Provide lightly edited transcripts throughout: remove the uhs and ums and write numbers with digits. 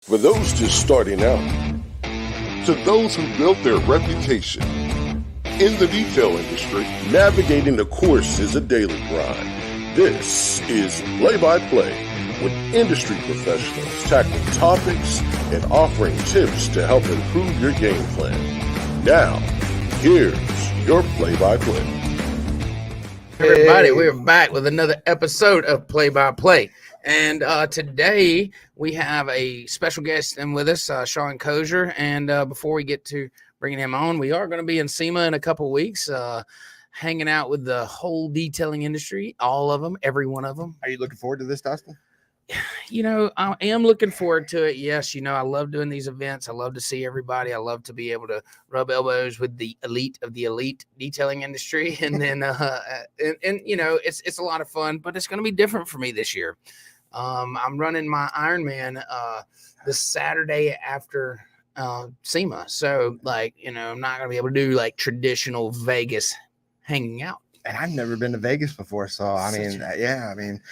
For those just starting out, to those who built their reputation. In the detail industry, navigating the course is a daily grind. This is Play-by-Play with industry professionals tackling topics and offering tips to help improve your game plan. Now, here's your Play-by-Play. Hey everybody, we're back with another episode of Play-by-Play. And today we have a special guest in with us, Shawn Kosier. And before we get to bringing him on, we are going to be in SEMA in a couple of weeks, hanging out with the whole detailing industry, all of them, every one of them. Are you looking forward to this, Dustin? You know, I am looking forward to it. Yes, you know, I love doing these events. I love to see everybody. I love to be able to rub elbows with the elite of the elite detailing industry. And then, and you know, it's a lot of fun, but it's going to be different for me this year. I'm running my Ironman this Saturday after SEMA. So, like, you know, I'm not going to be able to do like traditional Vegas hanging out. And I've never been to Vegas before, so I mean,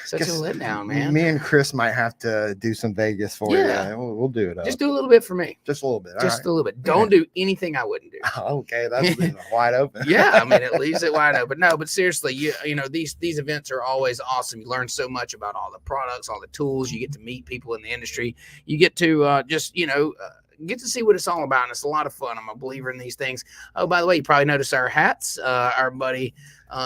Such a letdown, man. Me and Chris might have to do some Vegas for you. We'll do it. Just do a little bit for me. Just a little bit. Just a little bit. Don't do anything I wouldn't do. Okay, that's wide open. Yeah, I mean, it leaves it wide open. No, but seriously, you know, these events are always awesome. You learn so much about all the products, all the tools. You get to meet people in the industry. You get to just, you know, get to see what it's all about, and it's a lot of fun. I'm a believer in these things. Oh, by the way, you probably noticed our hats. Our buddy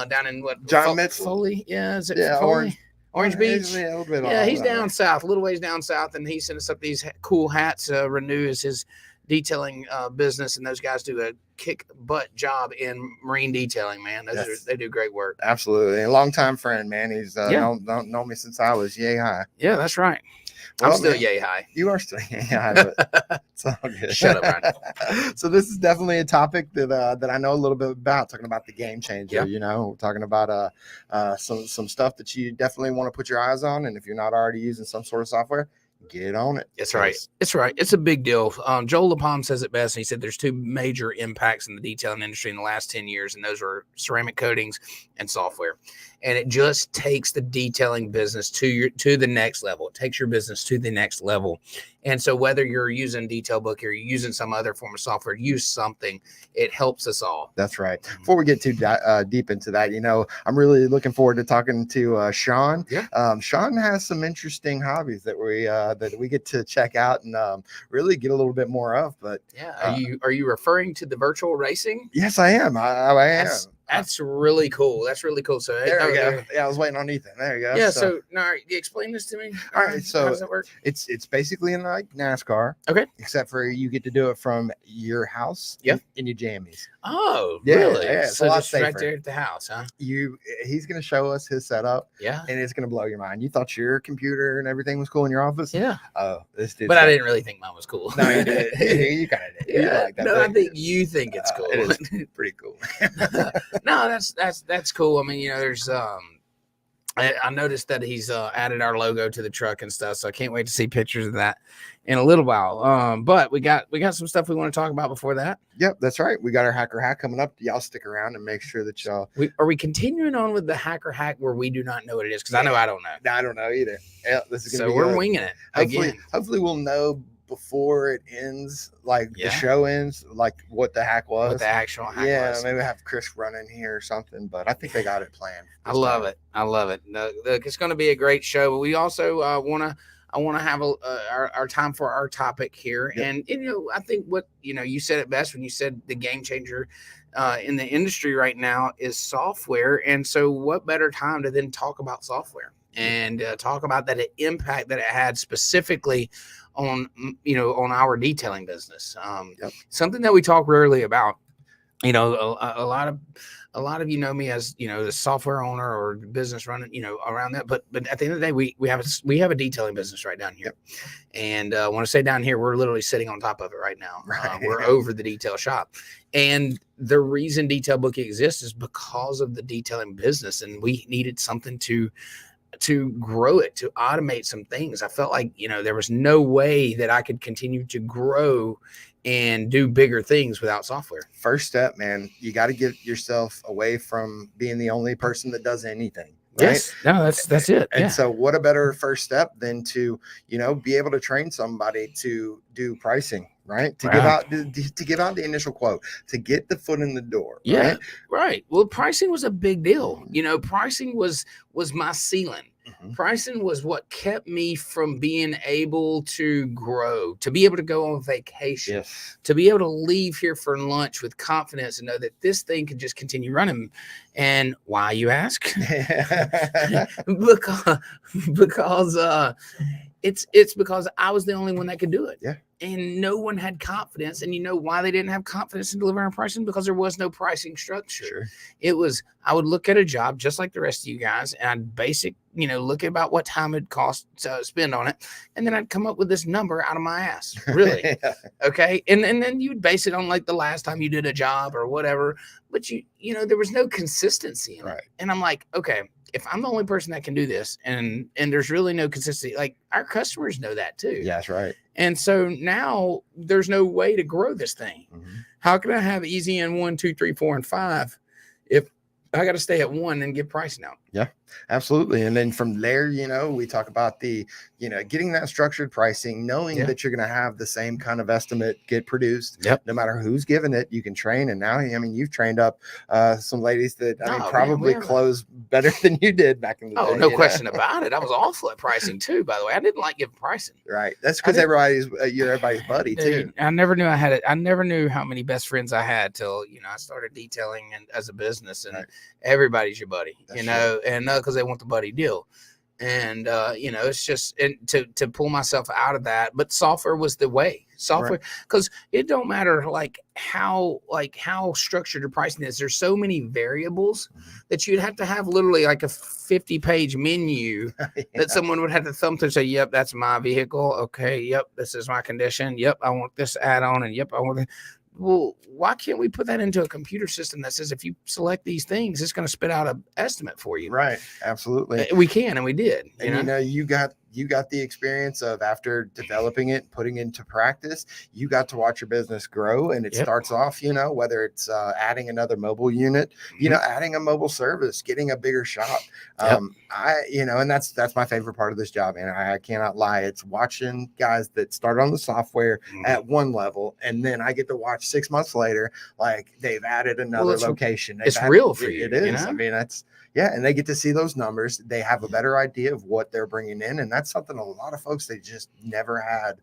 down in what? John Mitchell. Foley? Yeah, is it Foley? Orange Beach? Yeah, a little bit. Yeah, he's down south, a little ways down south, and he sent us up these cool hats. Renew is his detailing business, and those guys do a kick butt job in marine detailing, man. They do great work. Absolutely. A longtime friend, man. He's known me since I was yay high. Yeah, that's right. Well, I'm still yay high. You are still yay high, but it's all good. Shut up, Ryan. So this is definitely a topic that I know a little bit about, talking about the game changer. Yeah. You know, we're talking about some stuff that you definitely want to put your eyes on, and if you're not already using some sort of software, get on it. It's right. It's right. It's a big deal. Joel LaPalm says it best. And he said there's two major impacts in the detailing industry in the last 10 years, and those are ceramic coatings and software. And it just takes the detailing business to the next level. It takes your business to the next level. And so whether you're using Detail Book or you're using some other form of software, use something. It helps us all. That's right. Before we get too deep into that, you know, I'm really looking forward to talking to Shawn. Yeah. Shawn has some interesting hobbies that we get to check out and really get a little bit more of. But yeah, are you referring to the virtual racing? Yes, I am. I am. That's really cool. That's really cool. So there we go. Yeah, I was waiting on Ethan. There you go. Yeah. So now, explain this to me. All right. So how does it work? It's basically in like NASCAR. Okay. Except for you get to do it from your house. Yep. In your jammies. Oh, yeah, really? Yeah, so just right there at the house, huh? He's gonna show us his setup. Yeah. And it's gonna blow your mind. You thought your computer and everything was cool in your office. Yeah. Oh, this dude. But I didn't really think mine was cool. No, you did. You kind of did. Yeah. Like that no, thing. I think you think it's cool. It is pretty cool. No, that's cool. I mean, you know, there's I noticed that he's added our logo to the truck and stuff, so I can't wait to see pictures of that in a little while. But we got some stuff we want to talk about before that. Yep, that's right. We got our hacker hack coming up. Y'all stick around and make sure that y'all. Are we continuing on with the hacker hack where we do not know what it is? Because I know I don't know. I don't know either. Yeah, this is gonna be we're good. winging it. Hopefully we'll know before it ends, like the show ends, like what the hack was. What the actual hack was. Yeah, maybe have Chris run in here or something, but I think they got it planned. I love it. No, look, it's going to be a great show, but we also I want to have our time for our topic here. Yep. And, you know, I think you said it best when you said the game changer in the industry right now is software. And so what better time to then talk about software and talk about that impact that it had specifically on our detailing business. Something that we talk rarely about. You know, a lot of you know me as, you know, the software owner or business running, you know, around that. But at the end of the day, we have a detailing business right down here. And when I say down here, we're literally sitting on top of it right now. Right. We're over the detail shop. And the reason Detail Bookie exists is because of the detailing business. And we needed something to grow it, to automate some things. I felt like, you know, there was no way that I could continue to grow and do bigger things without software. First step, man, you got to get yourself away from being the only person that does anything. Right? Yes. No, that's it. And Yeah. so what a better first step than to, be able to train somebody to do pricing, right? To give Right. out to give out the initial quote, to get the foot in the door, Yeah. right? Right. Well, pricing was a big deal. Pricing was my ceiling. Pricing was what kept me from being able to grow, to be able to go on vacation, Yes. to be able to leave here for lunch with confidence and know that this thing can just continue running. And why, you ask? because it's because I was the only one that could do it. Yeah. And no one had confidence. And you know why they didn't have confidence in delivering pricing? Because there was no pricing structure. Sure. It was, I would look at a job just like the rest of you guys, and I'd look at about what time it cost to spend on it. And then I'd come up with this number out of my ass. Really? Yeah. Okay. And then you'd base it on like the last time you did a job or whatever. But there was no consistency in it. And I'm like, okay, if I'm the only person that can do this and there's really no consistency, like our customers know that too. Yeah, that's right. And so now there's no way to grow this thing. How can I have easy in 1, 2, 3, 4, and 5 if I got to stay at 1 and give pricing out? Yeah, absolutely. And then from there, we talk about the, getting that structured pricing, knowing that you're going to have the same kind of estimate get produced, no matter who's giving it, you can train. And now, you've trained up some ladies that, probably close better than you did back in the day. Oh, no question about it. I was awful at pricing too, by the way. I didn't like giving pricing. Right. That's because you're everybody's buddy too. I never knew I had it. I never knew how many best friends I had till, I started detailing as a business, and everybody's your buddy, and because they want the buddy deal. And it's just, and to pull myself out of that, but software was the way. Software, because it don't matter like how structured your pricing is. There's so many variables that you'd have to have literally like a 50-page menu that someone would have to thumb through and say, yep, that's my vehicle. Okay, yep, this is my condition. Yep, I want this add-on, and yep, I want it. Well, why can't we put that into a computer system that says if you select these things, it's going to spit out an estimate for you? Right. Absolutely. We can, and we did. And you got the experience of, after developing it, putting into practice, you got to watch your business grow. And it starts off, whether it's adding another mobile unit, adding a mobile service, getting a bigger shop. And that's my favorite part of this job. And I cannot lie. It's watching guys that start on the software at one level, and then I get to watch 6 months later, like they've added another location. It's real for you. It is. I mean, and they get to see those numbers. They have a better idea of what they're bringing in. And that's something a lot of folks, they just never had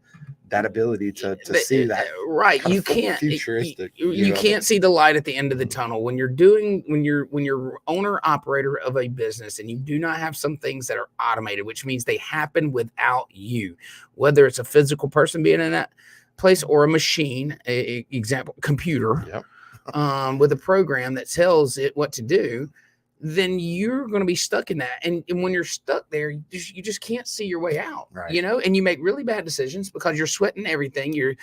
that ability to see that. Right. You can't, futuristic. You can't see the light at the end of the tunnel when you're owner operator of a business, and you do not have some things that are automated, which means they happen without you, whether it's a physical person being in that place or a machine, example, computer, with a program that tells it what to do. Then you're going to be stuck in that. And when you're stuck there, you just can't see your way out, and you make really bad decisions because you're sweating everything. You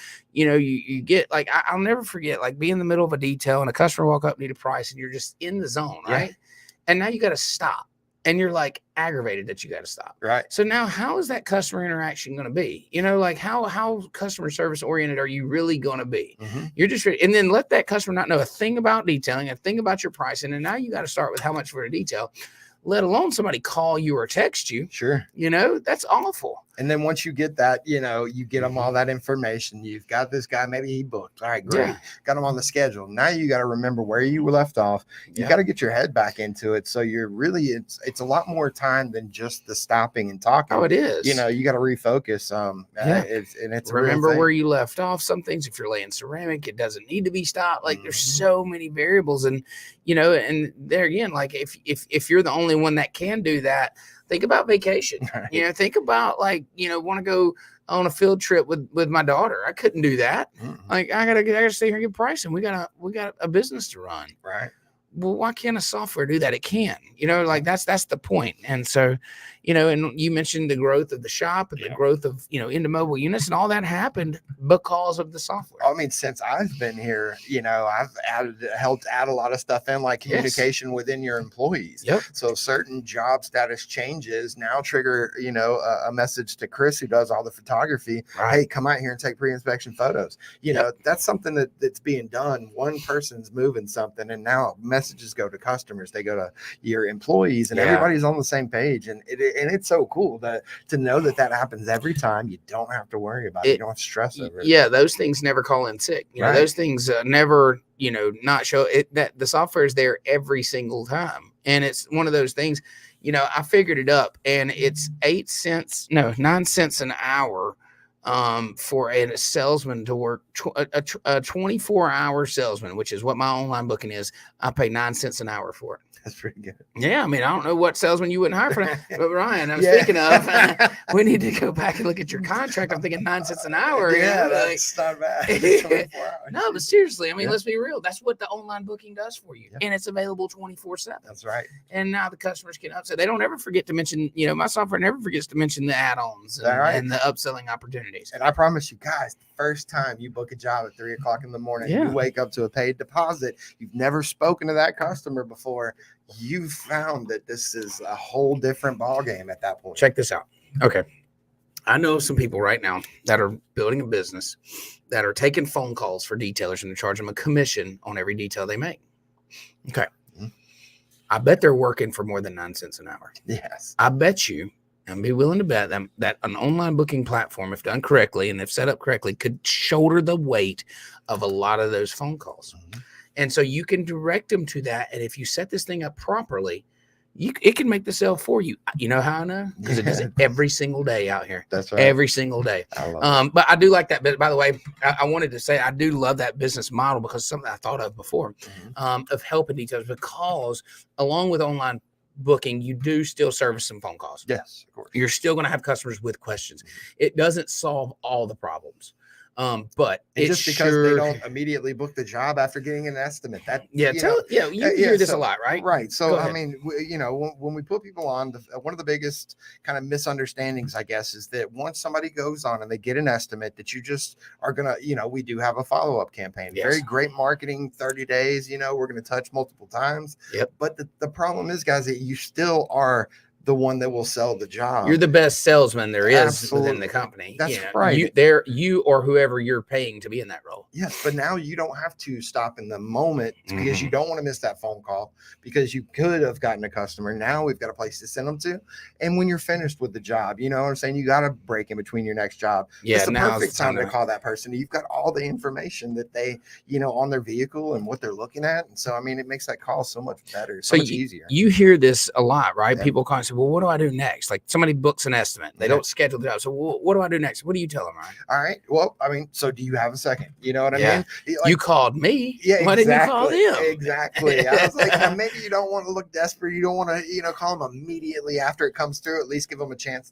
get like, I'll never forget, like being in the middle of a detail and a customer walk up, need a price, and you're just in the zone. Right. And now you got to stop, and you're like aggravated that you got to stop. Right. So now how is that customer interaction going to be? Like how customer service oriented are you really going to be? You're just, and then let that customer not know a thing about detailing, a thing about your pricing. And now you got to start with how much for a detail, let alone somebody call you or text you. Sure. That's awful. And then once you get that, you get them all that information. You've got this guy, maybe he booked. All right, great. Yeah. Got him on the schedule. Now you got to remember where you were left off. You got to get your head back into it. So you're really, it's a lot more time than just the stopping and talking. Oh, it is. You got to refocus. It's remember where you left off. Some things, if you're laying ceramic, it doesn't need to be stopped. Like there's so many variables, and and there again, like if you're the only one that can do that, think about vacation. Right. Think about want to go on a field trip with my daughter. I couldn't do that. Like I gotta stay here and get pricing. We got a business to run. Right. Well, why can't a software do that? It can. That's the point. And so, and you mentioned the growth of the shop and the growth of into mobile units, and all that happened because of the software. I mean, since I've been here, I've helped add a lot of stuff in, like communication within your employees. Yep. So certain job status changes now trigger, a message to Chris, who does all the photography. Right. Hey, come out here and take pre-inspection photos. That's something that's being done. One person's moving something, and now a message messages go to customers, they go to your employees, and Yeah. everybody's on the same page. And it's so cool to know that happens every time. You don't have to worry about it. You don't have to stress over it. Yeah, those things never call in sick. You know, those things never, not show it, that the software is there every single time. And it's one of those things, I figured it up, and it's 9 cents an hour for a salesman to work a 24-hour salesman, which is what my online booking is. I pay 9 cents an hour for it. That's pretty good. Yeah, I mean, I don't know what salesman you wouldn't hire for that. But Ryan, I'm speaking of, we need to go back and look at your contract. I'm thinking 9 cents an hour. Yeah, that's not bad. No, but seriously, I mean, let's be real. That's what the online booking does for you. And it's available 24/7. That's right. And now the customers can upsell. They don't ever forget to mention, my software never forgets to mention the add-ons and the upselling opportunities. And I promise you guys, the first time you book a job at 3:00 in the morning, you wake up to a paid deposit, you've never spoken to that customer before, you found that this is a whole different ballgame at that point. Check this out. Okay. I know some people right now that are building a business that are taking phone calls for detailers, and they're charging them a commission on every detail they make. Okay. Mm-hmm. I bet they're working for more than 9 cents an hour. Yes. I bet you, and be willing to bet them, that an online booking platform, if done correctly and if set up correctly, could shoulder the weight of a lot of those phone calls. Mm-hmm. And so you can direct them to that. And if you set this thing up properly, it can make the sale for you. You know how I know? Because it does it every single day out here. That's right. Every single day. I love it. But I do like that. But by the way, I wanted to say I do love that business model, because something I thought of before, of helping details, because along with online booking, you do still service some phone calls. Yes, of course. You're still going to have customers with questions. It doesn't solve all the problems. But just because they don't immediately book the job after getting an estimate, you hear this a lot, right? Right. So I mean, when we put people on, one of the biggest kind of misunderstandings, I guess, is that once somebody goes on and they get an estimate, that you just are gonna, we do have a follow-up campaign. Yes. Very great marketing, 30 days. We're gonna touch multiple times. Yep. But the problem is, guys, that you still are the one that will sell the job. You're the best salesman there is within the company. That's right. You or whoever you're paying to be in that role. Yes, but now you don't have to stop in the moment because you don't want to miss that phone call, because you could have gotten a customer. Now we've got a place to send them to. And when you're finished with the job, you know what I'm saying? You got to break in between your next job. Yeah, it's the perfect time to call that person. You've got all the information that they, on their vehicle and what they're looking at. And so, I mean, it makes that call so much better, so much easier. You hear this a lot, right? Yeah. People call and say, well, what do I do next? Like somebody books an estimate. They don't schedule the job. So what do I do next? What do you tell them, Ryan? All right. Well, I mean, so do you have a second? You know what I mean? Like, you called me. Yeah, why didn't you call them? Exactly. I was like, maybe you don't want to look desperate. You don't want to, call them immediately after it comes through. At least give them a chance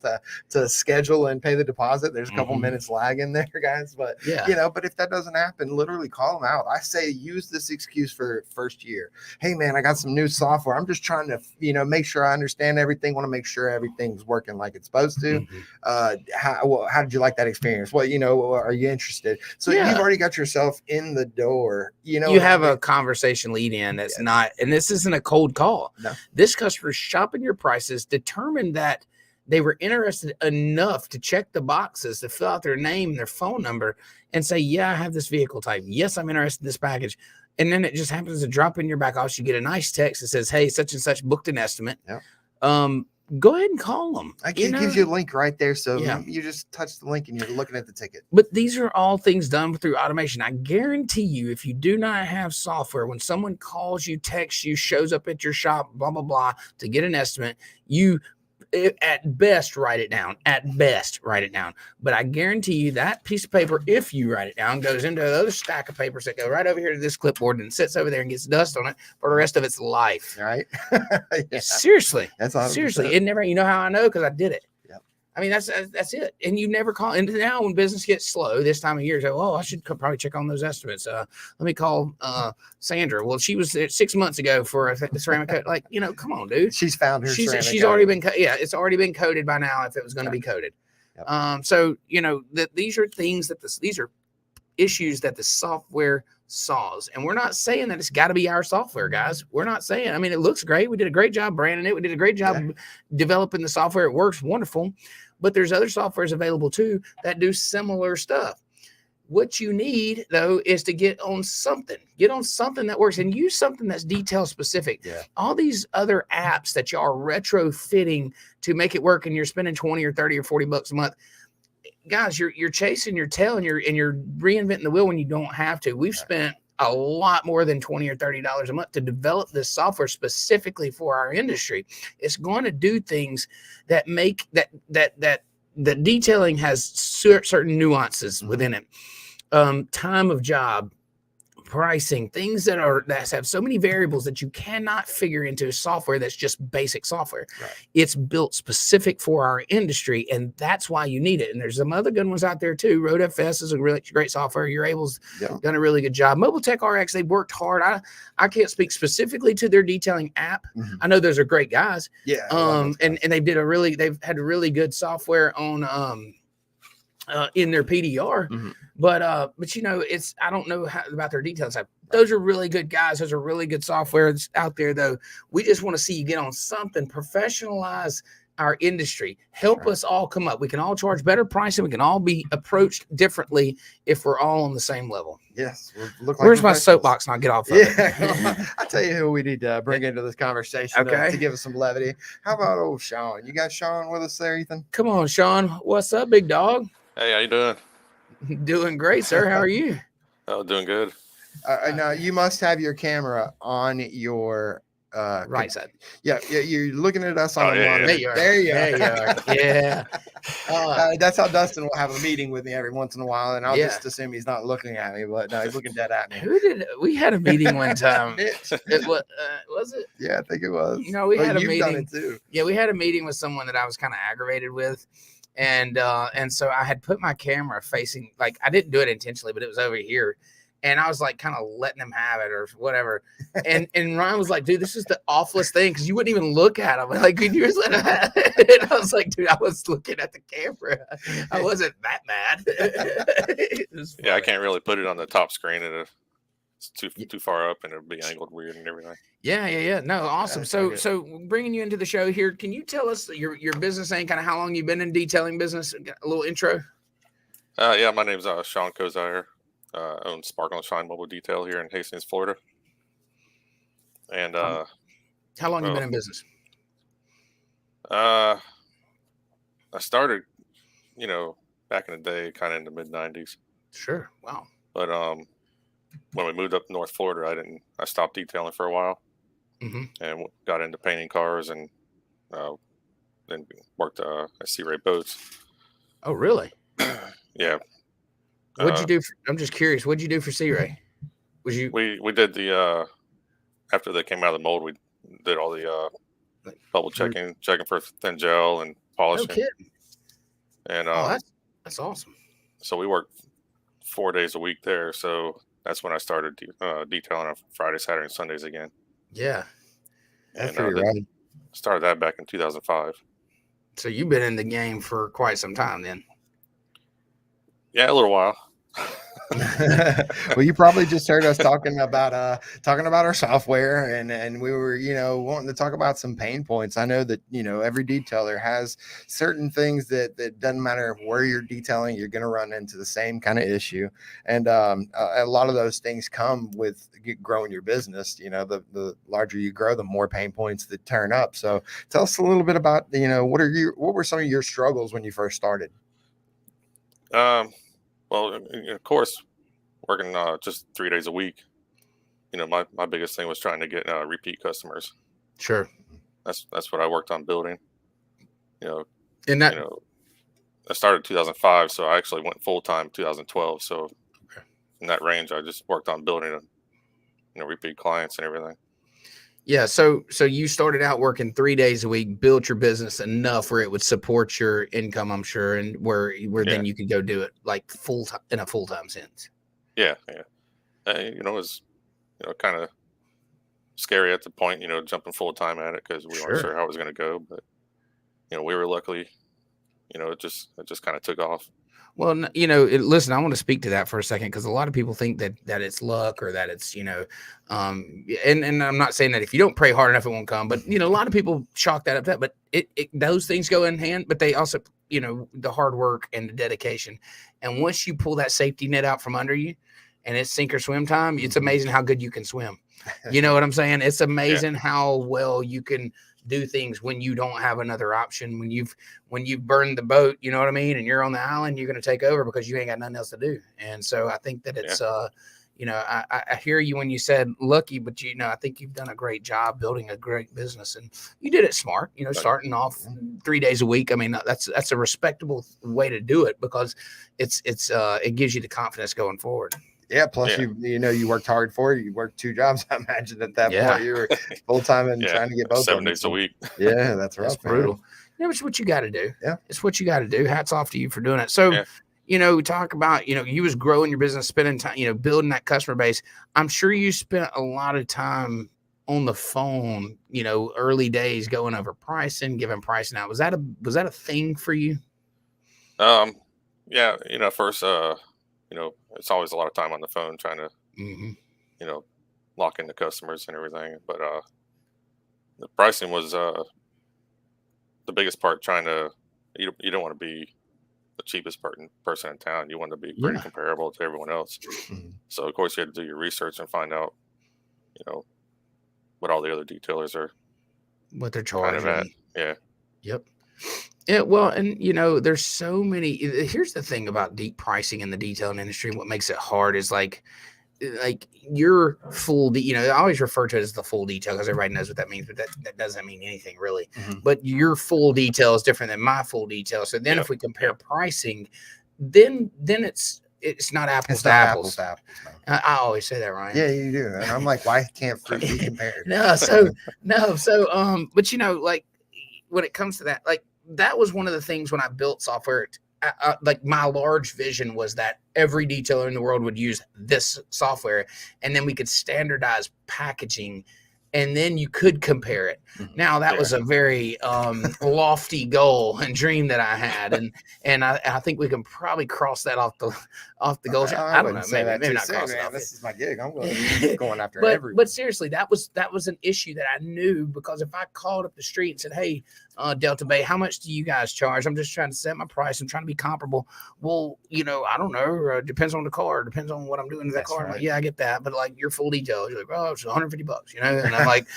to schedule and pay the deposit. There's a couple minutes lag in there, guys. But, but if that doesn't happen, literally call them out. I say use this excuse for first year. Hey, man, I got some new software. I'm just trying to, make sure I understand everything. Want to make sure everything's working like it's supposed to. How did you like that experience? What, are you interested? So you've already got yourself in the door. You have a conversation lead in that's not, and this isn't a cold call. No. This customer's shopping your prices, determined that they were interested enough to check the boxes, to fill out their name, their phone number, and say, yeah, I have this vehicle type. Yes, I'm interested in this package. And then it just happens to drop in your back office. You get a nice text that says, hey, such and such booked an estimate. Yep. Go ahead and call them. It gives you a link right there. So you just touch the link and you're looking at the ticket. But these are all things done through automation. I guarantee you, if you do not have software, when someone calls you, texts you, shows up at your shop, blah, blah, blah, to get an estimate, you at best write it down. But I guarantee you that piece of paper, if you write it down, goes into another stack of papers that go right over here to this clipboard and sits over there and gets dust on it for the rest of its life. Right. Seriously. That's 100%. Seriously. It never, how I know? Because I did it. Yep. I mean, that's it. And you never call. And now when business gets slow this time of year, so, I should probably check on those estimates. Let me call Sandra. Well, she was there 6 months ago for a ceramic coat. Like, come on, dude. She's found her ceramic She's already been, it's already been coated by now if it was going to be coated. Yep. So, that these are things that these are issues that the software solves. And we're not saying that it's got to be our software, guys. We're not saying, I mean, it looks great. We did a great job branding it. We did a great job developing the software. It works wonderful. But there's other softwares available too that do similar stuff. What you need, though, is to get on something that works and use something that's detail specific. Yeah. All these other apps that y'all are retrofitting to make it work, and you're spending 20 or 30 or 40 bucks a month. Guys, you're chasing your tail, and you're reinventing the wheel when you don't have to. We've spent a lot more than $20 or $30 a month to develop this software specifically for our industry. It's going to do things that make that the detailing has certain nuances within it. Time of job, pricing, things that have so many variables that you cannot figure into software that's just basic software. Right. It's built specific for our industry, and that's why you need it. And there's some other good ones out there too. RoadFS is a really great software. Your Able's done a really good job. Mobile Tech RX, they worked hard. I can't speak specifically to their detailing app. I know those are great guys. Yeah. And they've had really good software on in their PDR. But I don't know about their details. Those are really good guys. Those are really good software that's out there, though. We just want to see you get on something, professionalize our industry, help us all come up. We can all charge better pricing. We can all be approached differently if we're all on the same level. Yes. Look Where's my soapbox? And I'll get off of it. I'll tell you who we need to bring into this conversation to give us some levity. How about old Shawn? You got Shawn with us there, Ethan? Come on, Shawn. What's up, big dog? Hey, how you doing? Doing great, sir. How are you? Oh, doing good. Now you must have your camera on your right side. Yeah, you're looking at us on the monitor. There you are. Yeah. That's how Dustin will have a meeting with me every once in a while, and I'll just assume he's not looking at me, but no, he's looking dead at me. We had a meeting one time. Was it? Yeah, I think it was. We had a meeting. Done it too. Yeah, we had a meeting with someone that I was kind of aggravated with. And so I had put my camera facing, like, I didn't do it intentionally, but it was over here. And I was like kind of letting him have it or whatever. And Ryan was like, dude, this is the awfulest thing, because you wouldn't even look at him. Like, could you just let him have it? And I was like, dude, I was looking at the camera. I wasn't that mad. Yeah, I can't really put it on the top screen. It's too far up, and it'll be angled weird and everything. Yeah. No, awesome. So bringing you into the show here, can you tell us your business name, kind of how long you've been in detailing business? A little intro. Yeah, my name's Shawn Kosier. I own Sparkle and Shine Mobile Detail here in Hastings, Florida. And how long you been in business? I started, back in the day, kind of in the mid '90s. Sure. Wow. But when we moved up to North Florida, I stopped detailing for a while, and got into painting cars, and then worked at Sea Ray Boats. Oh, really? Yeah. What'd you do? I'm just curious. What'd you do for Sea Ray? We did the after they came out of the mold, we did all the bubble checking for thin gel and polishing. No kidding. And that's awesome. So we worked 4 days a week there. So that's when I started detailing on Friday, Saturday, and Sundays again. Yeah. That's pretty right. Started that back in 2005. So you've been in the game for quite some time then. Yeah, a little while. Well, you probably just heard us talking about our software, and we were wanting to talk about some pain points. I know that every detailer has certain things that doesn't matter where you're detailing, you're going to run into the same kind of issue, and a lot of those things come with growing your business. The larger you grow, the more pain points that turn up. So tell us a little bit about what were some of your struggles when you first started? Well, of course, working just 3 days a week, my biggest thing was trying to get repeat customers. Sure. That's what I worked on building. And that, I started 2005, so I actually went full time 2012. So in that range, I just worked on building, repeat clients and everything. Yeah. So you started out working 3 days a week, built your business enough where it would support your income, I'm sure, and where then you could go do it like full time in a full time sense. Yeah. It was kind of scary at the point, jumping full time at it because we weren't sure how it was going to go, but we were luckily, it just kind of took off. Well, listen, I want to speak to that for a second, because a lot of people think that it's luck, or that it's, and I'm not saying that if you don't pray hard enough, it won't come. But, a lot of people chalk that up, but those things go in hand, but they also the hard work and the dedication. And once you pull that safety net out from under you and it's sink or swim time, it's amazing how good you can swim. You know what I'm saying? It's amazing how well you can do things when you don't have another option. When you've burned the boat, you know what I mean? And you're on the island, you're going to take over because you ain't got nothing else to do. And so I think that it's, I hear you when you said lucky, but I think you've done a great job building a great business, and you did it smart, starting off 3 days a week. I mean, that's a respectable way to do it because it gives you the confidence going forward. Yeah. Plus you worked hard for it. You worked 2 jobs. I imagine at that point you were full time and trying to get both 7 days a week. Yeah. That's rough. That's brutal. Yeah. It's what you got to do. Yeah. It's what you got to do. Hats off to you for doing it. So, we talk about, you was growing your business, spending time, building that customer base. I'm sure you spent a lot of time on the phone, early days going over pricing, giving pricing out. Was that a thing for you? Yeah. First, it's always a lot of time on the phone trying to, lock in the customers and everything. But the pricing was the biggest part. You don't want to be the cheapest person in town. You want to be pretty comparable to everyone else. So of course you had to do your research and find out, what all the other detailers are, what they're charging. Kind of at. Yeah. Yep. Yeah, well, and there's so many. Here's the thing about deep pricing in the detailing industry. What makes it hard is like your full. I always refer to it as the full detail because everybody knows what that means, but that doesn't mean anything really. But your full detail is different than my full detail. So then, if we compare pricing, then it's not apples to apples. I always say that, Ryan. Yeah, you do. And I'm like, why can't fruit be compared? So but like when it comes to that, like. That was one of the things when I built software. Like my large vision was that every detailer in the world would use this software, and then we could standardize packaging, and then you could compare it. Now that was a very lofty goal and dream that I had, and I think we can probably cross that off the goal. I don't know, maybe not cross it off. This is my gig. I'm going after everyone. But seriously, that was an issue that I knew, because if I called up the street and said, "Hey, Delta Bay, how much do you guys charge? I'm just trying to set my price. I'm trying to be comparable." Well, I don't know. Depends on the car. Depends on what I'm doing to that car. Right. Like, yeah, I get that. But like your full details, you're like, oh, it's $150, And I'm like,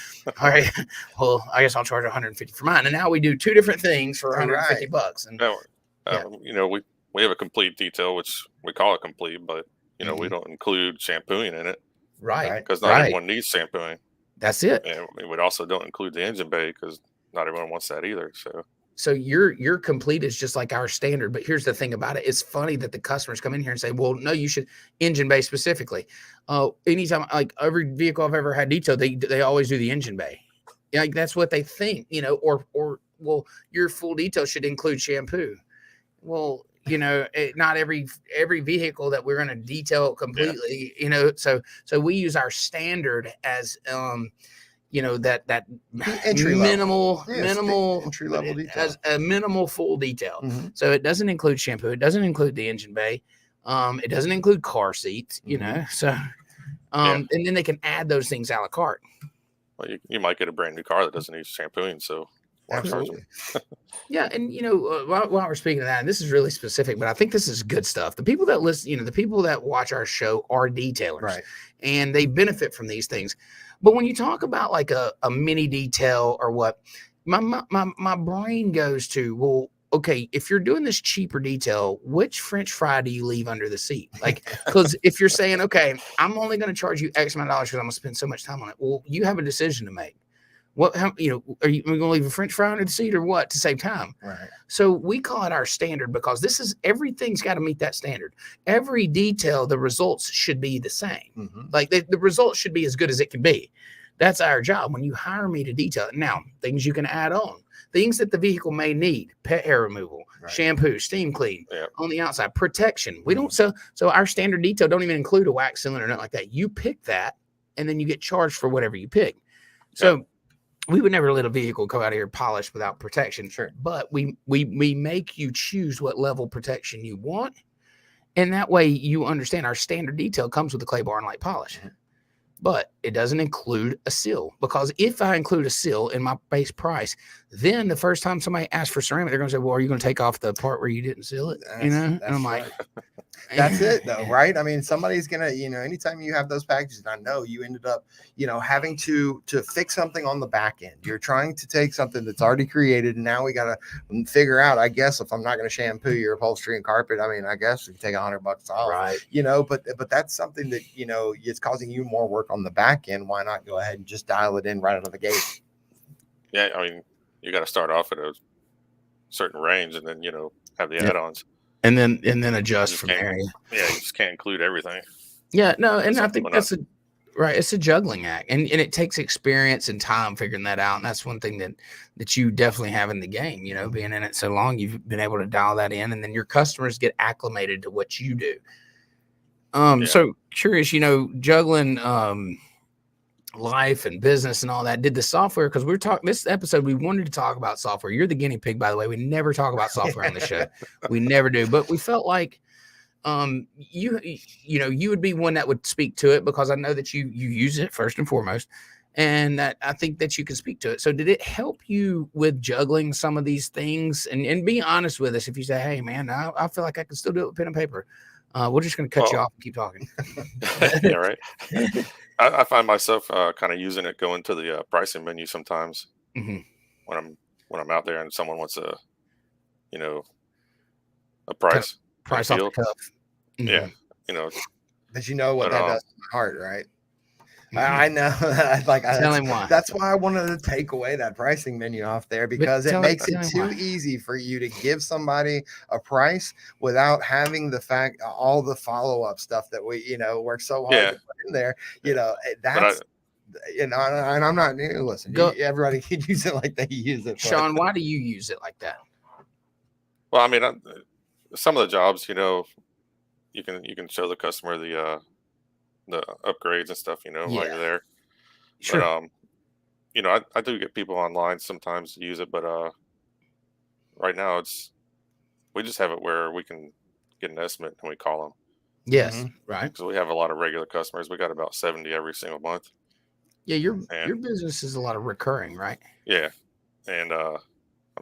all right, well, I guess I'll charge $150 for mine. And now we do 2 different things for $150. And we have a complete detail, which we call it complete, but we don't include shampooing in it. Right. Because not everyone needs shampooing. That's it. And we also don't include the engine bay because not everyone wants that either. So your complete is just like our standard. But here's the thing about it. It's funny that the customers come in here and say, well, no, you should engine bay specifically. Anytime, like every vehicle I've ever had detailed, they always do the engine bay. Like that's what they think, or well, your full detail should include shampoo. Well, not every vehicle that we're going to detail completely, so we use our standard as, that minimal entry level detail, as a minimal full detail. So it doesn't include shampoo. It doesn't include the engine bay. It doesn't include car seats, so, and then they can add those things a la carte. Well, you might get a brand new car that doesn't need shampooing. So absolutely. Yeah. And, while we're speaking of that, and this is really specific, but I think this is good stuff. The people that listen, the people that watch our show are detailers, right? And they benefit from these things. But when you talk about like a mini detail or what, my brain goes to, well, okay, if you're doing this cheaper detail, which French fry do you leave under the seat? Like, because if you're saying, okay, I'm only going to charge you X amount of dollars because I'm going to spend so much time on it. Well, you have a decision to make. Are you going to leave a French fry under the seat or what to save time? Right. So we call it our standard because everything's got to meet that standard. Every detail, the results should be the same. Like the results should be as good as it can be. That's our job. When you hire me to detail it, now things you can add on, things that the vehicle may need: pet hair removal, shampoo, steam clean, on the outside, protection. We don't so our standard detail don't even include a wax cylinder or nothing like that. You pick that, and then you get charged for whatever you pick. So we would never let a vehicle come out of here polished without protection. Sure. But we make you choose what level protection you want. And that way you understand our standard detail comes with the clay bar and light polish. But it doesn't include a seal, because if I include a seal in my base price, then the first time somebody asks for ceramic, they're going to say, well, are you going to take off the part where you didn't seal it? And I'm like, that's it though, right? I mean, somebody's gonna, anytime you have those packages, I know you ended up, having to fix something on the back end. You're trying to take something that's already created, and now we gotta figure out, I guess, if I'm not gonna shampoo your upholstery and carpet, I mean, I guess we can take $100 off, right? But that's something that it's causing you more work on the back end. Why not go ahead and just dial it in right out of the gate? Yeah, I mean, you got to start off at a certain range, and then have the add-ons. And then adjust from there. Yeah, you just can't include everything. Yeah, no, and I think that's it's a juggling act, and it takes experience and time figuring that out. And that's one thing that you definitely have in the game. Being in it so long, you've been able to dial that in, and then your customers get acclimated to what you do. So curious, juggling life and business and all that. Did the software, because we're talking this episode, we wanted to talk about software. You're the guinea pig, by the way. We never talk about software on the show. We never do, but we felt like you would be one that would speak to it, because I know that you use it first and foremost, and that I think that you can speak to it. So did it help you with juggling some of these things? And be honest with us. If you say, hey man, I feel like I can still do it with pen and paper, we're just going to cut you off and keep talking. Yeah, right. I find myself kind of using it, going to the pricing menu sometimes when I'm out there and someone wants a price off the cuff. Yeah, but what that does to my heart, right? I know. Tell him why. That's why I wanted to take away that pricing menu off there, because it makes it too easy for you to give somebody a price without having all the follow-up stuff that we, work so hard to put in there. That's, and I'm not, listen, everybody can use it like they use it. Shawn, why do you use it like that? Well, I mean, some of the jobs, you can show the customer the upgrades and stuff, while you're there. Sure. But I do get people online sometimes to use it, but right now we just have it where we can get an estimate and we call them. Yes, right. So we have a lot of regular customers. We got about 70 every single month. Yeah, your business is a lot of recurring, right? Yeah, and I'm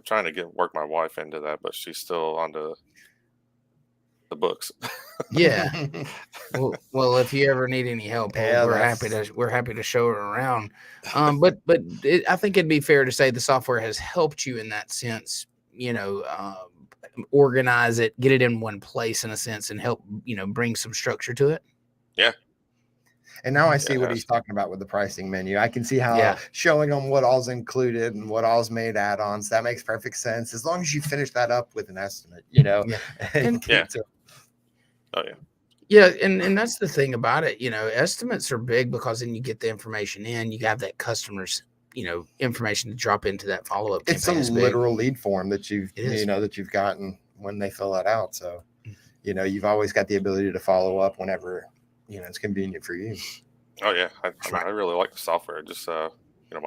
trying to work my wife into that, but she's still on the books. Yeah. Well, if you ever need any help, we're happy to show her around. But I think it'd be fair to say the software has helped you in that sense. Organize it, get it in one place in a sense, and help bring some structure to it. Yeah. And now I see what he's talking about with the pricing menu. I can see how showing them what all's included and what all's made add-ons. That makes perfect sense. As long as you finish that up with an estimate, Yeah. Oh yeah. Yeah, and that's the thing about it. Estimates are big, because then you get the information in, you have that customer's information to drop into that follow-up. It's a literal lead form that you've gotten when they fill that out. So you've always got the ability to follow up whenever it's convenient for you. Oh yeah, I really like the software. Just my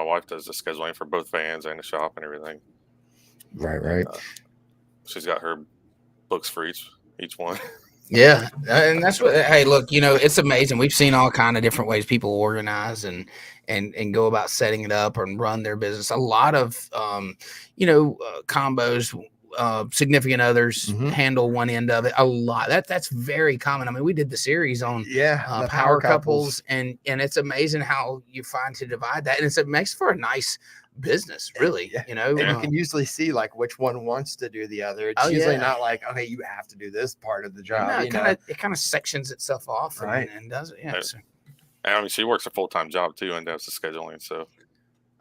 wife does the scheduling for both vans and the shop and everything. Right. She's got her books for each one. Yeah, and that's what. Hey, look, it's amazing. We've seen all kind of different ways people organize and go about setting it up and run their business. A lot of combos, significant others handle one end of it. A lot. That's very common. I mean, we did the series on power couples, and it's amazing how you find to divide that, and it makes for a nice business, really. And you can usually see like which one wants to do the other. It's usually not like, okay, you have to do this part of the job. It kind of sections itself off and does it. Yeah. So. I mean, she works a full-time job too and does the scheduling. So.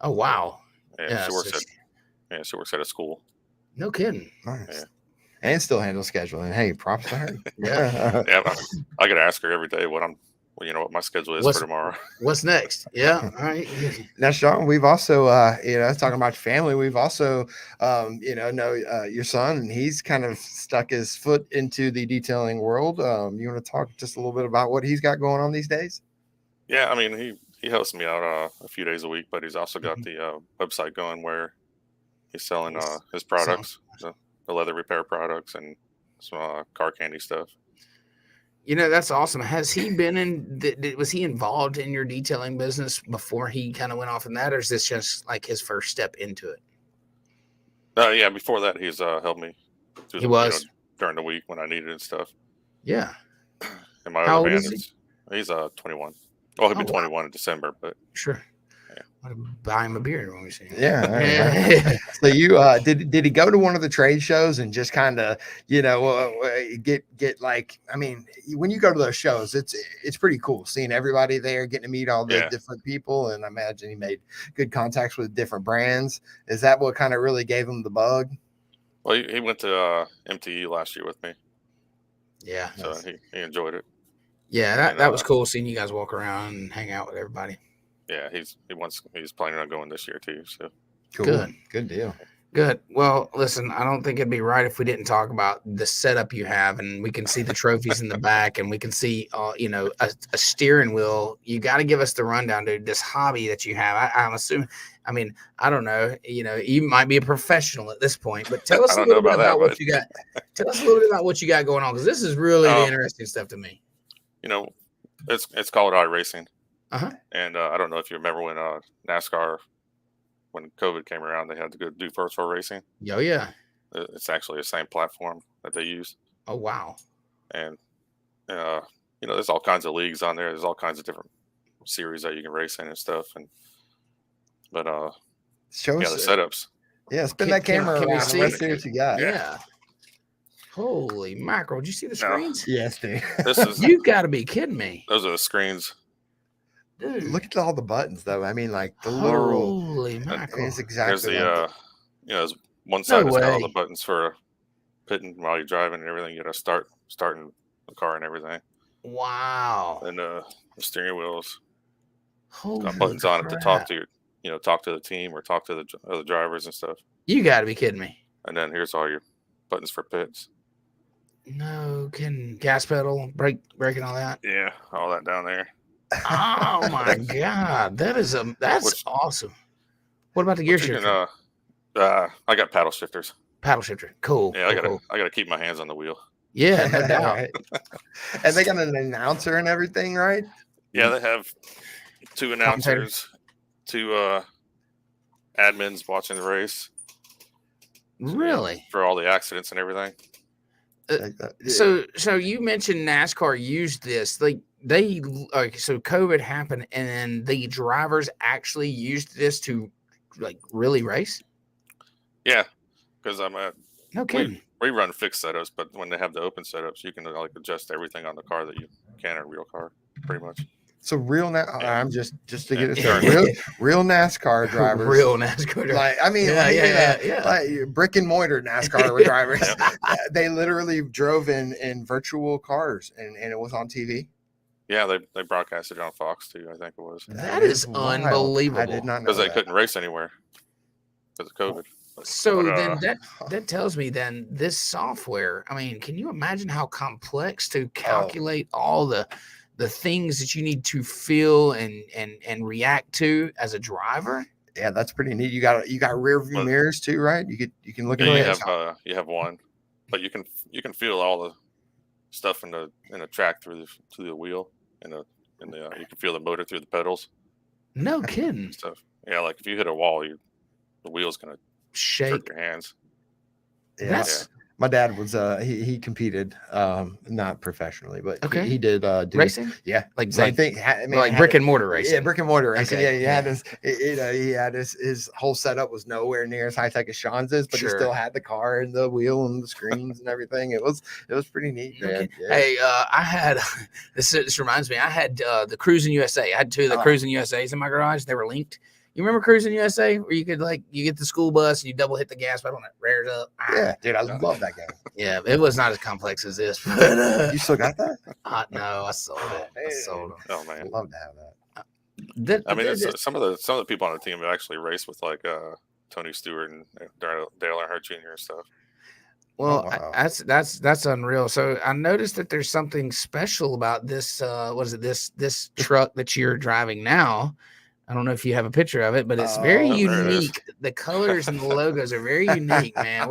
Oh wow. Yeah, she works at a school. No kidding. Nice. Yeah. And still handle scheduling. Hey, props to her. Yeah. I got to ask her every day what what my schedule is for tomorrow. What's next? Yeah. All right. Now, Shawn, we've also, talking about your family, we've also, know your son, and he's kind of stuck his foot into the detailing world. You want to talk just a little bit about what he's got going on these days? Yeah. I mean, he helps me out a few days a week, but he's also got the website going where he's selling his products, the leather repair products and some car candy stuff. That's awesome. Has he been was he involved in your detailing business before he kind of went off in that, or is this just like his first step into it? Yeah, before that, he's helped me through during the week when I needed and stuff. Yeah. And my other man he's 21. Well, he'll be 21 in December, but sure. Yeah. Buy him a beer when we see him. Yeah. So you did he go to one of the trade shows and just kind of get like, I mean, when you go to those shows, it's pretty cool seeing everybody there, getting to meet all the different people, and I imagine he made good contacts with different brands. Is that what kind of really gave him the bug? Well, he went to MTE last year with me. Yeah. So he enjoyed it. Yeah, that was cool seeing you guys walk around and hang out with everybody. Yeah, he's planning on going this year too. So cool. Good deal. Good. Well, listen, I don't think it'd be right if we didn't talk about the setup you have, and we can see the trophies in the back, and we can see, a steering wheel. You got to give us the rundown, dude. This hobby that you have, I'm assuming. I mean, I don't know. You might be a professional at this point, but tell us a little bit about what you got. Tell us a little bit about what you got going on, because this is really the interesting stuff to me. It's called iRacing. Uh-huh. And I don't know if you remember when NASCAR, when COVID came around, they had to go do virtual racing. Oh, yeah. It's actually the same platform that they use. Oh, wow. And, there's all kinds of leagues on there. There's all kinds of different series that you can race in and stuff. But the setups. Yeah, spin that camera around. Let's see what you got. Yeah. Holy mackerel. Did you see the screens? Yes, dude. You got to be kidding me. Those are the screens. Dude, look at all the buttons, though. I mean, like the holy mackerel. It's exactly. There's there's one side that's got all the buttons for pitting while you're driving and everything. You got to starting the car and everything. Wow. And the steering wheels got buttons on it to talk to talk to the team or talk to the other drivers and stuff. You got to be kidding me. And then here's all your buttons for pits. No kidding. Gas pedal, braking, all that. Yeah, all that down there. Oh my God, that's awesome. What about the gear shifter? I got paddle shifters. Paddle shifter, cool. Yeah, I gotta keep my hands on the wheel. Yeah, no doubt. Right. And they got an announcer and everything, right? Yeah, they have 2 announcers, 2 admins watching the race. Really? For all the accidents and everything. So you mentioned NASCAR used this, so COVID happened and then the drivers actually used this to really race. Yeah, because no kidding. We run fixed setups, but when they have the open setups, you can adjust everything on the car that you can in a real car, pretty much. So I'm just to get it started. Real NASCAR drivers. Real NASCAR drivers. Like brick and mortar NASCAR drivers. They literally drove in virtual cars and it was on TV. Yeah, they broadcasted it on Fox too, I think it was. That is unbelievable. I did not know because they couldn't race anywhere because of COVID. So then that tells me then this software, I mean, can you imagine how complex to calculate all the things that you need to feel and react to as a driver? Yeah, that's pretty neat. You got rear view mirrors too, right? You can look at it. You have one, but you can feel all the stuff in the track through the wheel and you can feel the motor through the pedals. No kidding. Stuff. Yeah, like if you hit a wall, the wheel's gonna shake your hands. Yeah. My dad was he competed not professionally, but he did racing. Yeah, like same thing. Like brick and mortar racing. Yeah, brick and mortar racing. Okay. Yeah, he had his whole setup was nowhere near as high tech as Shawn's is, but he still had the car and the wheel and the screens and everything. It was pretty neat, man. Okay. Yeah. Hey, I had this reminds me. I had the Cruising USA. I had 2 of the Cruising USAs in my garage. They were linked. You remember Cruising USA where you could you get the school bus and you double hit the gas pedal and it rears up? Yeah, dude, I love that game. Yeah, it was not as complex as this. But, you still got that? No, I sold it. Oh man, I'd love to have that. I mean, some of the people on the team actually race with Tony Stewart and Dale Earnhardt Jr. and stuff. Well, that's unreal. So I noticed that there's something special about this. What is it? This truck that you're driving now. I don't know if you have a picture of it, but it's very unique. The colors and the logos are very unique, man.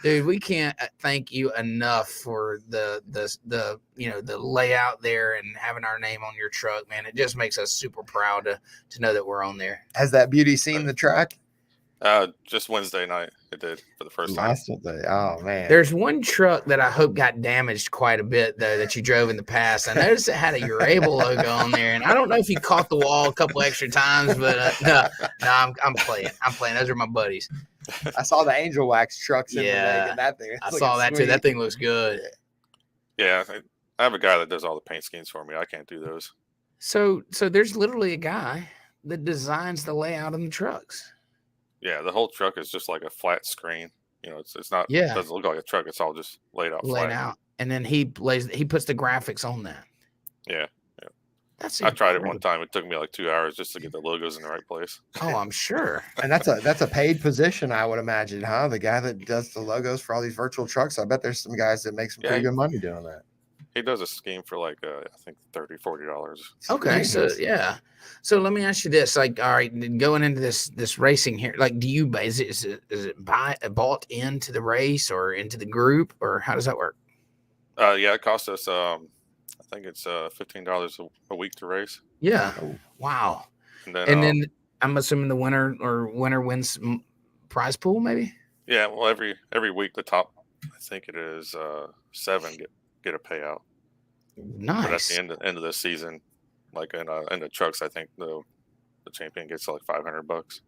Dude, we can't thank you enough for the layout there and having our name on your truck, man. It just makes us super proud to know that we're on there. Has that beauty seen the track? Just Wednesday night it did for the first time. Last day. Oh man. There's one truck that I hope got damaged quite a bit though that you drove in the past. I noticed it had a Urable logo on there, and I don't know if you caught the wall a couple extra times, but no, I'm playing. Those are my buddies. I saw the Angel Wax trucks in the lake, and that thing. I saw that too. That thing looks good. Yeah, I have a guy that does all the paint schemes for me. I can't do those. So there's literally a guy that designs the layout of the trucks. Yeah, the whole truck is just like a flat screen. It's not. Yeah. It doesn't look like a truck. It's all just laid out. And then he puts the graphics on that. Yeah. I tried it one time. It took me like 2 hours just to get the logos in the right place. Oh, I'm sure. And that's a paid position, I would imagine, huh? The guy that does the logos for all these virtual trucks. I bet there's some guys that make some pretty good money doing that. He does a scheme for like I think $30-$40. Okay, so yeah. So let me ask you this: like, all right, going into this racing here, like, do you is it bought into the race or into the group, or how does that work? Yeah, it costs us. I think it's $15 a week to race. Yeah. Wow. And then I'm assuming the winner wins prize pool, maybe. Yeah. Well, every week the top, I think it is 7 get a payout. Nice. But at the end of the season, like in the trucks, I think the champion gets like $500.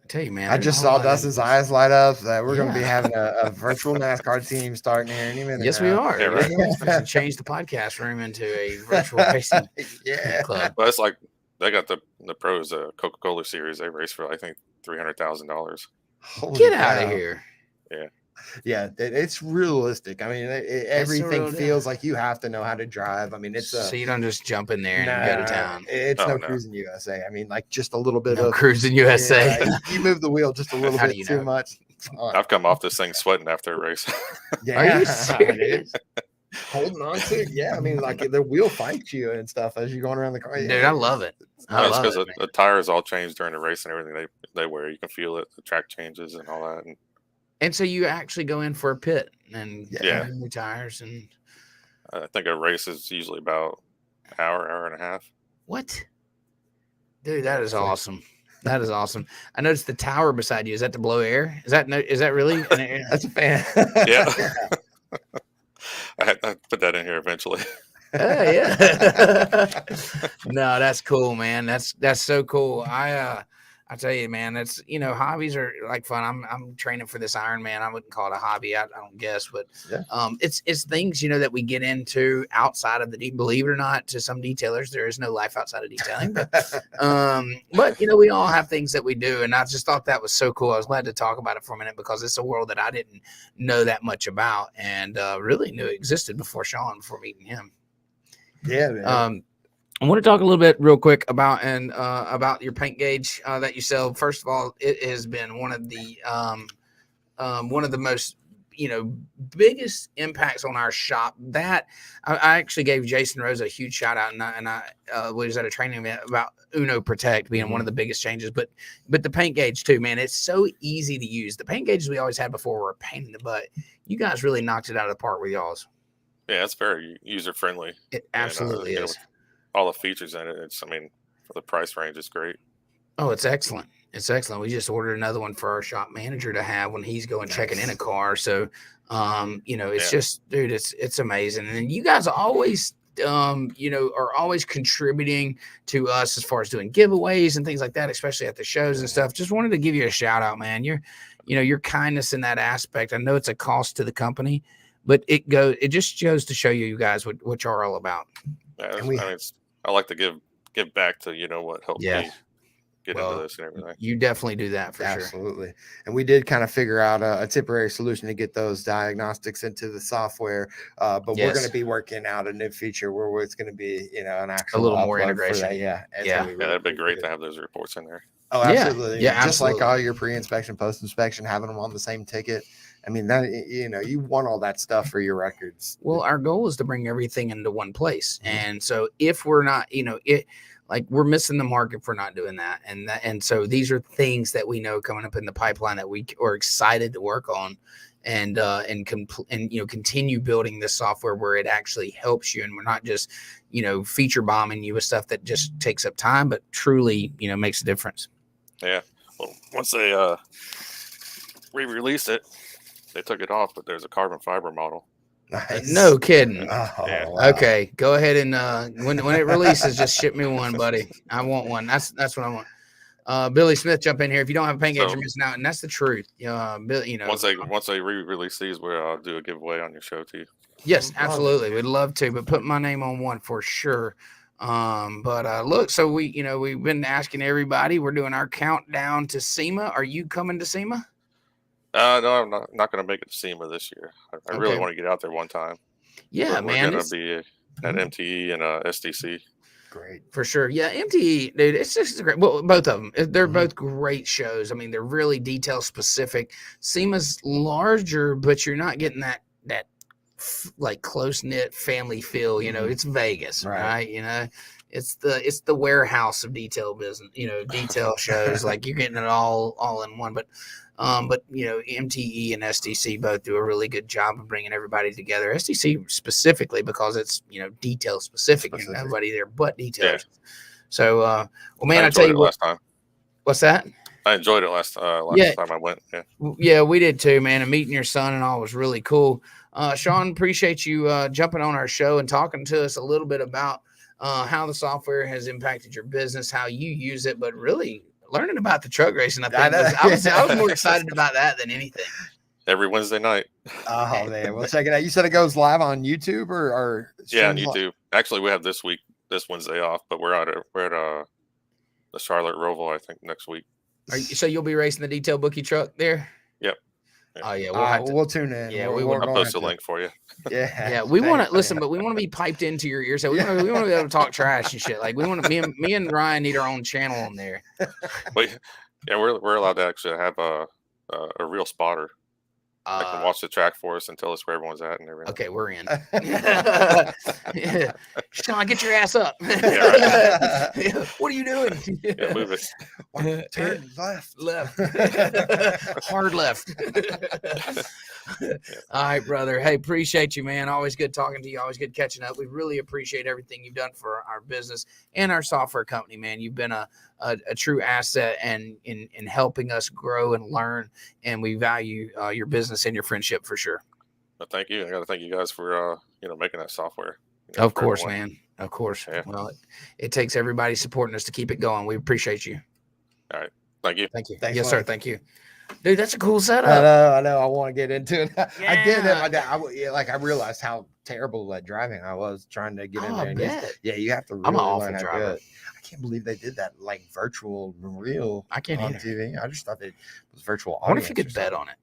I tell you, man. I just saw Dustin's eyes light up that we're going to be having a virtual NASCAR team starting here any minute. Yes, we are. Yeah, right. We're supposed to change the podcast room into a virtual racing club. Well, it's like they got the pros, Coca-Cola series. They race for I think $300,000. Get out of here. Yeah. Yeah, it's realistic. I mean, everything feels like you have to know how to drive. I mean, it's so you don't just jump in there and go to town. It's no cruising USA. I mean, like just a little bit of cruising USA. You move the wheel just a little bit too much. I've come off this thing sweating after a race. Yeah, are you serious? Holding on to it. Yeah, I mean, like the wheel fights you and stuff as you're going around the car. Dude, I love it. It's because the tires all change during the race and everything they wear. You can feel it. The track changes and all that. And so you actually go in for a pit and new tires, and I think a race is usually about an hour and a half. What? Dude, that is awesome. That is awesome. I noticed the tower beside you. Is that to blow air? Is that really? That's a fan. Yeah. I put that in here eventually. Yeah. No, that's cool, man. That's so cool. I tell you, man, that's, hobbies are like fun. I'm training for this Ironman. I wouldn't call it a hobby. I don't guess, but it's things, that we get into outside of believe it or not, to some detailers, there is no life outside of detailing, but we all have things that we do. And I just thought that was so cool. I was glad to talk about it for a minute because it's a world that I didn't know that much about and really knew existed before meeting him. Yeah, man. I want to talk a little bit real quick about your paint gauge that you sell. First of all, it has been one of the most biggest impacts on our shop. That I actually gave Jason Rose a huge shout out, and I was at a training event about Uno Protect being one of the biggest changes. But the paint gauge too, man, it's so easy to use. The paint gauges we always had before were a pain in the butt. You guys really knocked it out of the park with y'all's. Yeah, it's very user friendly. It absolutely is. All the features in it. For the price range, it's great. Oh, it's excellent. It's excellent. We just ordered another one for our shop manager to have when he's going checking in a car. So, it's just, dude, it's amazing. And you guys always, are always contributing to us as far as doing giveaways and things like that, especially at the shows and stuff. Just wanted to give you a shout out, man. Your kindness in that aspect. I know it's a cost to the company, but it just goes to show you guys what you're all about. Yeah, I like to give back to what helped me get into this and everything. You definitely do that for sure. Absolutely. And we did kind of figure out a temporary solution to get those diagnostics into the software, but we're going to be working out a new feature where it's going to be an actual a little more integration. That'd be great to have those reports in there. Oh, absolutely. Yeah, just like all your pre-inspection, post-inspection, having them on the same ticket. I mean, that you want all that stuff for your records. Well, our goal is to bring everything into one place. And so if we're not, we're missing the mark if we're not doing that. And so these are things that we know coming up in the pipeline that we are excited to work on. and continue building this software where it actually helps you, and we're not just feature bombing you with stuff that just takes up time, but truly makes a difference. Yeah. Well, once they re-released it, they took it off, but there's a carbon fiber model. Nice. No kidding. Oh, yeah. Wow. Okay, go ahead and when it releases, just ship me one, buddy. I want one. That's what I want. Billy Smith, jump in here. If you don't have a paint gauge, you're missing out, and that's the truth. Once they re-release these, we'll do a giveaway on your show too. Yes, absolutely. We'd love to, but put my name on one for sure. Look, so we've been asking everybody. We're doing our countdown to SEMA. Are you coming to SEMA? No, I'm not going to make it to SEMA this year. I really want to get out there one time. Yeah, man. We're going to be at MTE and SDC. Great. For sure. Yeah, MTE, dude, it's just great. Well, both of them. They're both great shows. I mean, they're really detail specific. SEMA's larger, but you're not getting that like close-knit family feel. It's Vegas, right? It's the warehouse of detail business, detail shows. Like you're getting it all in one. But MTE and SDC both do a really good job of bringing everybody together. SDC specifically because it's detail specific. There's nobody there but details. Yeah. So, man, I tell you what. Last time. What's that? I enjoyed it last time I went. Yeah, we did too, man. And meeting your son and all was really cool. Shawn, appreciate you jumping on our show and talking to us a little bit about how the software has impacted your business, how you use it, but really learning about the truck racing. I was more excited about that than anything. Every Wednesday night. Oh man, we'll check it out. You said it goes live on YouTube or on YouTube. Actually, we have this Wednesday off, but we're at the Charlotte Roval, I think, next week. So you'll be racing the detail Bookie truck there? Yep. Oh yeah, we'll tune in. Yeah, I'll post a link for you. Yeah. We want to listen, but we want to be piped into your ears. So we want to be able to talk trash and shit. Like we want to. Me and Ryan need our own channel on there. We're allowed to actually have a real spotter that can watch the track for us and tell us where everyone's at and everything. Okay, we're in. Shawn, get your ass up. What are you doing? Move it. Turn left. Hard left. All right, brother. Hey, appreciate you, man. Always good talking to you. Always good catching up. We really appreciate everything you've done for our business and our software company, man. You've been a true asset and in helping us grow and learn, and we value your business and your friendship for sure. Well, thank you. I got to thank you guys for making that software. Of course, man. Of course. Yeah. Well, it takes everybody supporting us to keep it going. We appreciate you. All right. Thank you. Thank you. Yes, sir. Thank you. Dude, that's a cool setup. I know. I want to get into it. Yeah. I did it. I realized how terrible at driving I was trying to get in there. Yeah, you have to really learn how to do it. I can't believe they did that like virtual real on TV. I just thought it was virtual audience. I wonder if you could bet on it.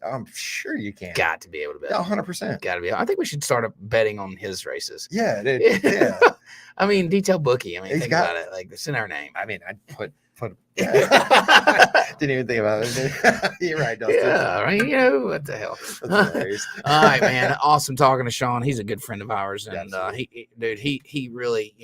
I'm sure you can. Got to be able to bet. 100%. Got to be. I think we should start betting on his races. Yeah, dude. Yeah. I mean, detail Bookie. I mean, think about it. Like, it's in our name. I mean, I'd put. Didn't even think about it. You're right, Dustin. Yeah, right. What the hell? All right, man. Awesome talking to Shawn. He's a good friend of ours, and he really,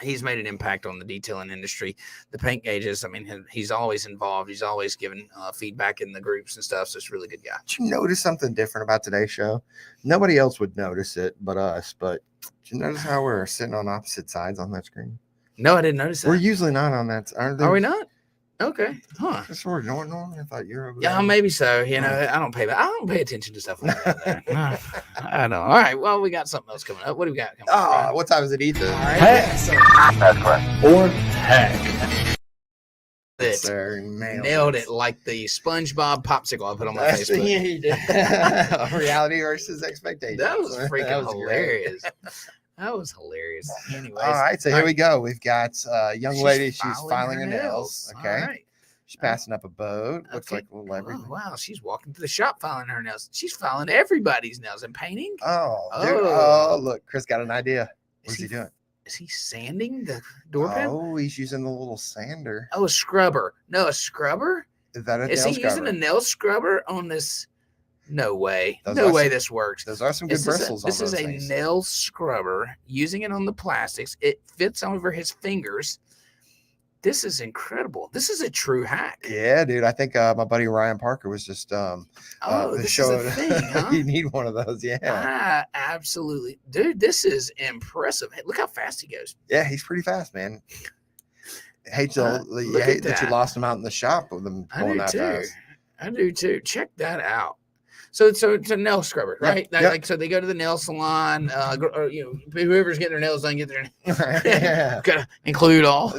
he's made an impact on the detailing industry. The paint gauges, I mean, he's always involved. He's always giving feedback in the groups and stuff. So it's a really good guy. Did you notice something different about today's show? Nobody else would notice it but us. But did you notice how we're sitting on opposite sides on that screen? No, I didn't notice that. We're usually not on that. Are we not? Okay. Huh. That's where normally I thought you were over there. Yeah, maybe so. I don't pay attention to stuff like that. No, I know. All right. Well, we got something else coming up. What do we got coming up? What time is it, Ethan? That's correct. Or heck. Nailed it like the SpongeBob popsicle I put on my Facebook. Yeah, you did. Reality versus expectations. That was freaking hilarious. That was hilarious. Anyways, all right, so here we go. We've got a young lady. She's filing her nails. Okay. All right. She's passing up a boat. Looks like a little everything. Oh, wow. She's walking to the shop filing her nails. She's filing everybody's nails and painting. Oh, look. Chris got an idea. What's he doing? Is he sanding the door pin? Oh, he's using the little sander. Oh, a scrubber. No, a scrubber? Is that a nail scrubber? Is he using a nail scrubber on this? No way. No way this works. Those are some good bristles on those things. This is a nail scrubber, using it on the plastics. It fits over his fingers. This is incredible. This is a true hack. Yeah, dude. I think my buddy Ryan Parker was just This is a thing, huh? You need one of those. Yeah. Absolutely. Dude, this is impressive. Hey, look how fast he goes. Yeah, he's pretty fast, man. Hate that you lost him out in the shop with him going that fast. I do too. Check that out. So it's a nail scrubber, right? Yep. Like, so they go to the nail salon, or, whoever's getting their nails done, get their gotta include all.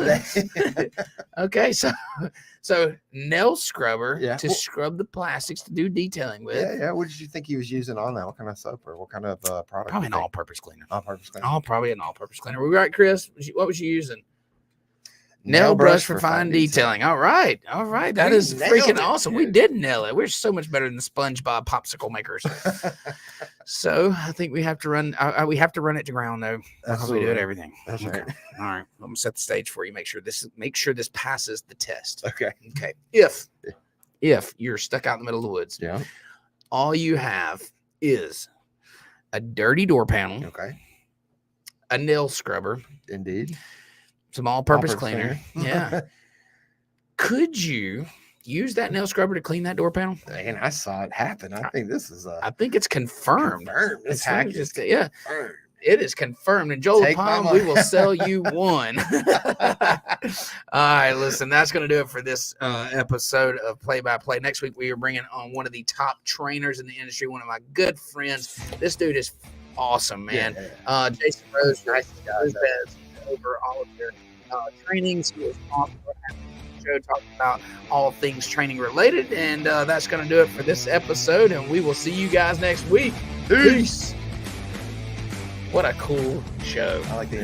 Okay, so nail scrubber to scrub the plastics to do detailing with. Yeah. What did you think he was using on that? What kind of soap or what kind of product? Probably an all-purpose cleaner. All-purpose cleaner. Probably an all-purpose cleaner. We right, Chris? What was you using? Nail brush for fine detailing. All right. That is freaking awesome. We did nail it. We're so much better than the SpongeBob popsicle makers. So I think we have to run. We have to run it to ground though. We do it everything. That's right. All right. I'm gonna set the stage for you. Make sure this passes the test. Okay. If you're stuck out in the middle of the woods, all you have is a dirty door panel. Okay. A nail scrubber. Indeed. Some all-purpose cleaner. Yeah. Could you use that nail scrubber to clean that door panel? Man, I saw it happen. I think this is I think it's confirmed. It's hacked. It is confirmed. And Joel Palm, we will sell you one. All right, listen, that's going to do it for this episode of Play by Play. Next week, we are bringing on one of the top trainers in the industry, one of my good friends. This dude is awesome, man. Jason Rose, over all of their trainings. He was awesome. Show talking about all things training related, and that's going to do it for this episode, and we will see you guys next week. Peace. What a cool show. I like the